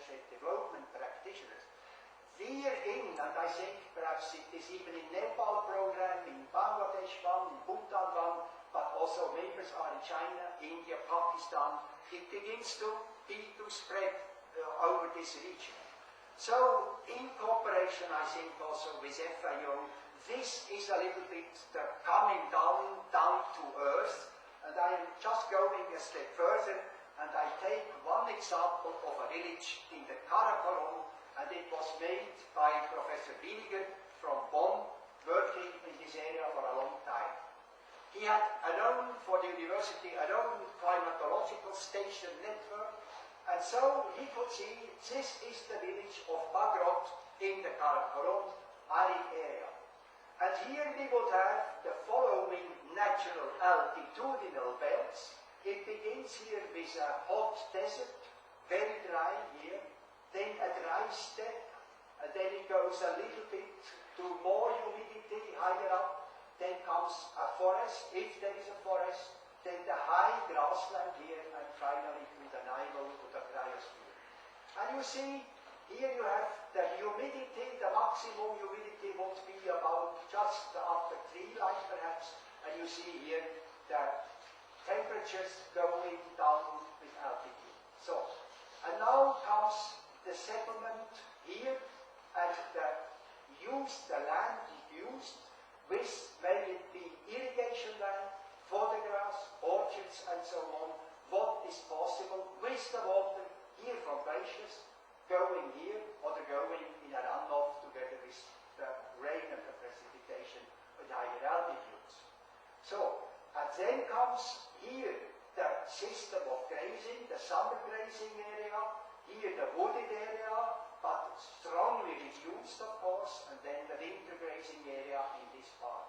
landscape development practitioners. We're in, and I think perhaps it is even in NEPAL program, in Bangladesh one, in Bhutan one, but also members are in China, India, Pakistan. It begins to spread over this region. So, in cooperation, I think also with FAO, this is a little bit the coming down to earth, and I am just going a step further, and I take one example of a village in the Karakorum, and it was made by Professor Winiger from Bonn, working in this area for a long time. He had for the university, an own climatological station network, and so he could see this is the village of Bagrot in the Karakorum arid area. And here we would have the following natural altitudinal belts. It begins here with a hot desert, very dry here, then a dry steppe, and then it goes a little bit to more humidity higher up, then comes a forest, if there is a forest, then the high grassland here, and finally to the Nile, to the cryosphere. And you see, here you have the humidity, the maximum humidity would be about just the upper tree line perhaps, and you see here the temperatures going down with altitude. So, and now comes the settlement here, and the land used with, may it be irrigation land, fodder grass, orchards, and so on, what is possible with the water here from glaciers, going here, or going in a runoff together with the rain and the precipitation at higher altitudes. So, and then comes here the system of grazing, the summer grazing area, here the wooded area, but strongly reduced of course, and then the winter grazing area in this part.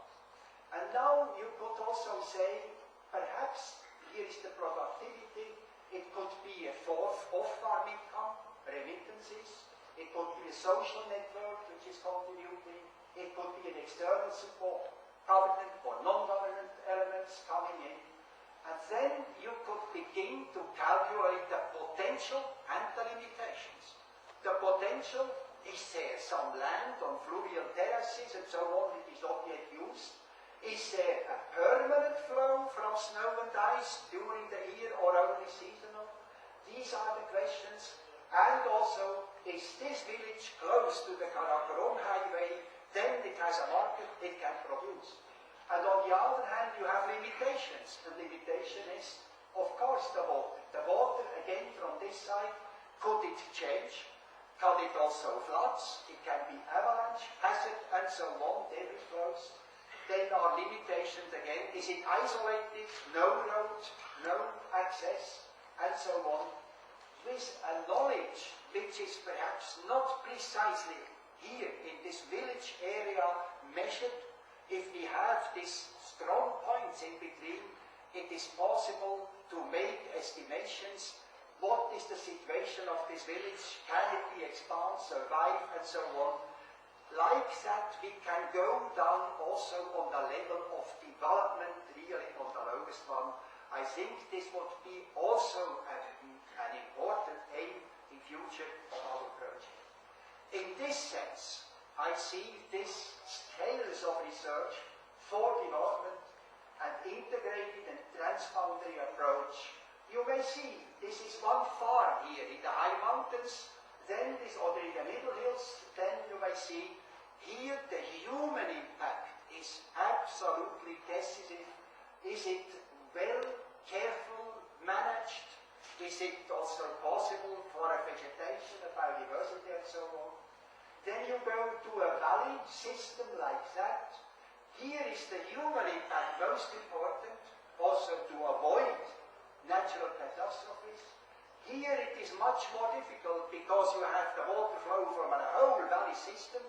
And now you could also say, perhaps here is the productivity, it could be a fourth off-farm income, remittances, it could be a social network which is contributing, it could be an external support, government or non-government elements coming in, and then you could begin to calculate the potential and the limitations. The potential, is there some land on fluvial terraces and so on that is not yet used? Is there a permanent flow from snow and ice during the year or only seasonal? These are the questions. And also, is this village close to the Karakorum highway? Then it has a market, it can produce. And on the other hand, you have limitations. The limitation is, of course, the water. The water, again, from this side, could it change? Can it also floods? It can be avalanche, hazard, and so on, debris flows. Then there are limitations again. Is it isolated? No road, no access, and so on. With a knowledge which is perhaps not precisely here in this village area measured, if we have these strong points in between, it is possible to make estimations. What is the situation of this village? Can it be expanded, survive, and so on? Like that, we can go down also on the level of development, really on the lowest one. I think this would be also an important aim in future of our project. In this sense, I see this scales of research for development and integrated and transboundary approach. You may see this is one farm here in the high mountains, then this other in the middle hills, then you may see here the human impact is absolutely decisive. Is it well, careful, managed? Is it also possible for a vegetation, a biodiversity, and so on? Then you go to a valley system like that. Here is the human impact most important, also to avoid natural catastrophes. Here it is much more difficult because you have the water flow from a whole valley system.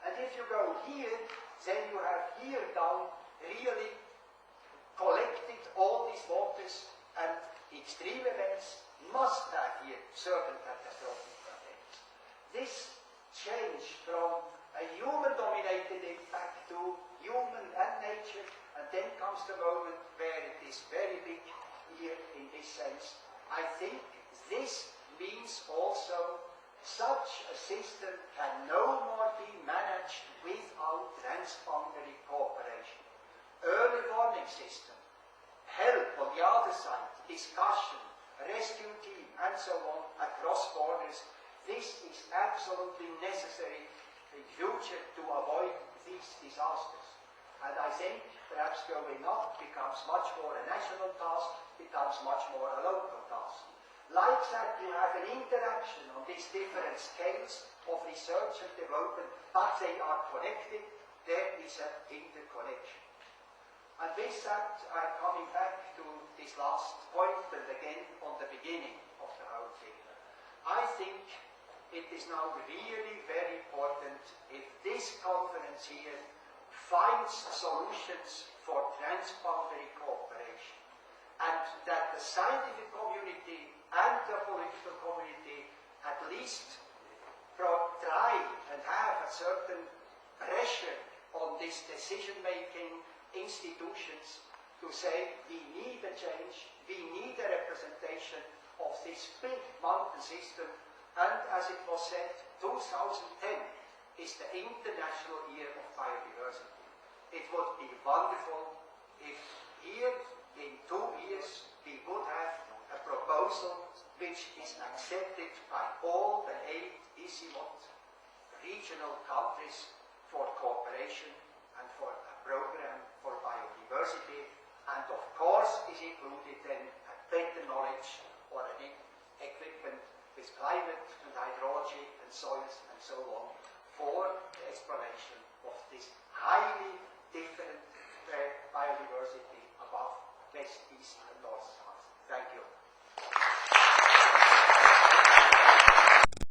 And if you go here, then you have here down really collected all these waters, and extreme events must have here certain catastrophic effects. This change from a human-dominated impact to human and nature, and then comes the moment where it is very big here in this sense. I think this means also Such a system can no more be managed without transboundary cooperation. Early warning system, help on the other side, discussion, rescue team, and so on across borders. This is absolutely necessary in future to avoid these disasters. And I think perhaps going up becomes much more a national task, becomes much more a local task. Like that, you have an interaction on these different scales of research and development, but they are connected. There is an interconnection. And with that, I'm coming back to this last point, and again on the beginning of the whole thing. I think it is now really very important if this conference here finds solutions for transboundary cooperation, and that the scientific community and the political community at least try and have a certain pressure on these decision-making institutions to say we need a change, we need a representation of this big mountain system, and as it was said, 2010 is the International Year of Biodiversity. It would be wonderful if here in 2 years we would have a proposal which is accepted by all the 8 ICIMOD regional countries for cooperation and for a program for biodiversity, and of course is included then a better knowledge or an equipment with climate and hydrology and soils and so on.